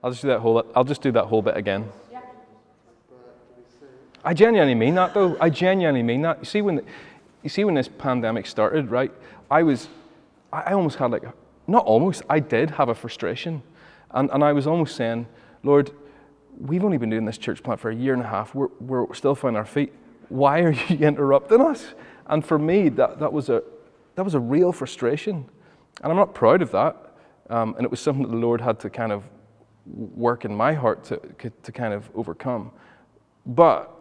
I'll just do that whole bit again. I genuinely mean that, though. I genuinely mean that. You see when this pandemic started, right? I almost had I did have a frustration. And I was almost saying, Lord, we've only been doing this church plant for a year and a half. We're still finding our feet. Why are you interrupting us? And for me, that was a real frustration. And I'm not proud of that. And it was something that the Lord had to kind of work in my heart to kind of overcome. But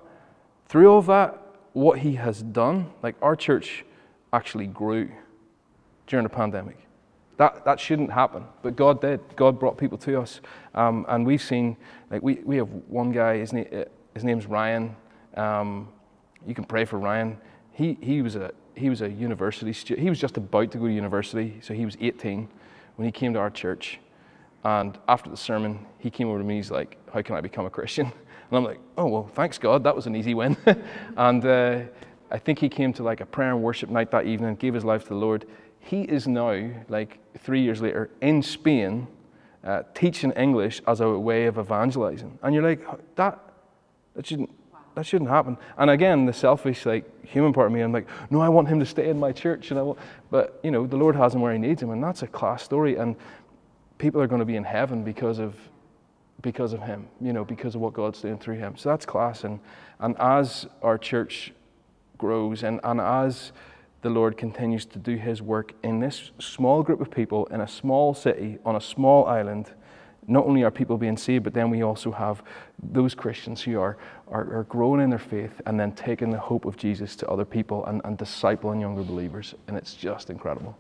through all of that, what he has done, like our church actually grew during the pandemic. That shouldn't happen, but God did. God brought people to us, and we've seen, like we have one guy. His name's Ryan. You can pray for Ryan. He was a university student. He was just about to go to university, so he was 18 when he came to our church. And after the sermon, he came over to me. He's like, "How can I become a Christian?" And I'm like, "Oh well, thanks God, that was an easy win." And I think he came to like a prayer and worship night that evening, gave his life to the Lord. He is now, like 3 years later, in Spain, teaching English as a way of evangelizing. And you're like, that shouldn't happen. And again, the selfish, like human part of me, I'm like, no, I want him to stay in my church, but the Lord has him where He needs him, and that's a class story. And people are going to be in heaven because of him, because of what God's doing through him. So that's class. And as our church grows, and as the Lord continues to do His work in this small group of people in a small city on a small island, not only are people being saved, but then we also have those Christians who are growing in their faith and then taking the hope of Jesus to other people and discipling younger believers. And it's just incredible.